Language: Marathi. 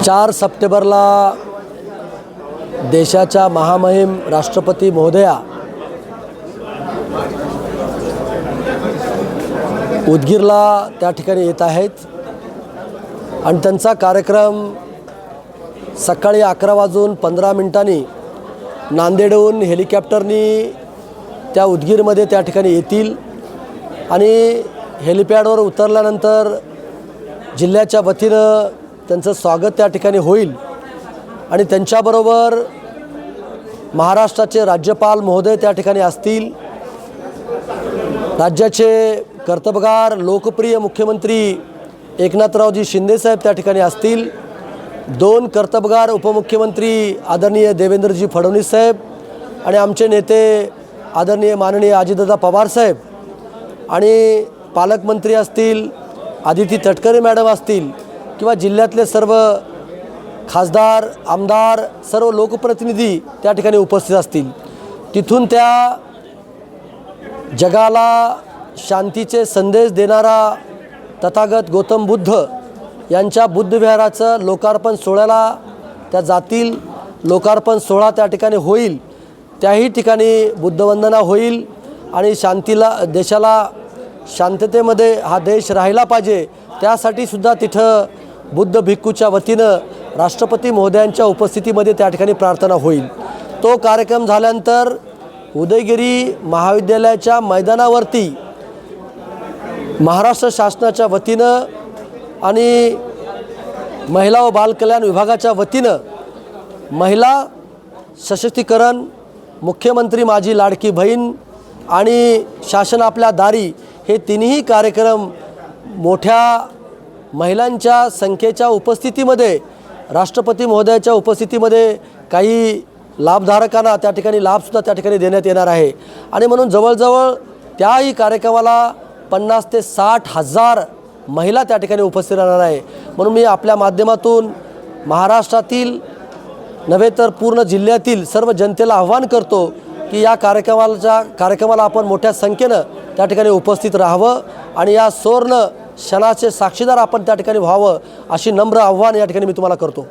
4 सप्टेंबरला देशाच्या महामहिम राष्ट्रपती महोदया उदगीरला त्या ठिकाणी येत आहेत आणि त्यांचा कार्यक्रम सकाळी 11:15 नांदेडहून हेलिकॉप्टरनी त्या उदगीरमध्ये त्या ठिकाणी येतील आणि हेलिपॅडवर उतरल्यानंतर जिल्ह्याच्या वतीनं त्यांचं स्वागत त्या ठिकाणी होईल आणि त्यांच्याबरोबर महाराष्ट्राचे राज्यपाल महोदय त्या ठिकाणी असतील। राज्याचे कर्तबगार लोकप्रिय मुख्यमंत्री एकनाथरावजी शिंदेसाहेब त्या ठिकाणी असतील। 2 कर्तबगार उपमुख्यमंत्री आदरणीय देवेंद्रजी फडणवीस साहेब आणि आमचे नेते आदरणीय माननीय अजितदादा पवार साहेब आणि पालकमंत्री असतील, आदिती तटकरे मॅडम असतील किंवा जिल्ह्यातले सर्व खासदार आमदार सर्व लोकप्रतिनिधी त्या ठिकाणी उपस्थित असतील। तिथून त्या जगाला शांतीचे संदेश देणारा तथागत गौतम बुद्ध यांच्या बुद्धविहाराचं लोकार्पण सोहळ्याला त्या जातील। लोकार्पण सोहळा त्या ठिकाणी होईल, त्याही ठिकाणी बुद्धवंदना होईल आणि देशाला शांततेमध्ये हा देश राहिला पाहिजे त्यासाठी सुद्धा तिथं बुद्ध भिक्खूच्या वतीनं राष्ट्रपती महोदयांच्या उपस्थितीमध्ये त्या ठिकाणी प्रार्थना होईल। तो कार्यक्रम झाल्यानंतर उदयगिरी महाविद्यालयाच्या मैदानावरती महाराष्ट्र शासनाच्या वतीनं आणि महिला व बालकल्याण विभागाच्या वतीनं महिला सशक्तीकरण, मुख्यमंत्री माझी लाडकी बहीण आणि शासन आपल्या दारी हे तिन्ही कार्यक्रम मोठ्या महिलांच्या संख्येच्या उपस्थितीमध्ये राष्ट्रपती महोदयाच्या उपस्थितीमध्ये काही लाभधारकांना त्या ठिकाणी लाभसुद्धा त्या ठिकाणी देण्यात येणार आहे आणि म्हणून जवळजवळ त्याही कार्यक्रमाला 50 ते 60 हजार महिला त्या ठिकाणी उपस्थित राहणार आहे। म्हणून मी आपल्या माध्यमातून महाराष्ट्रातील नव्हे तर पूर्ण जिल्ह्यातील सर्व जनतेला आव्हान करतो की या कार्यक्रमाला आपण मोठ्या संख्येनं त्या ठिकाणी उपस्थित राहावं आणि या सुवर्ण क्षणाचे साक्षीदार आपण त्या ठिकाणी व्हावं अशी नम्र आव्हान या ठिकाणी मी तुम्हाला करतो।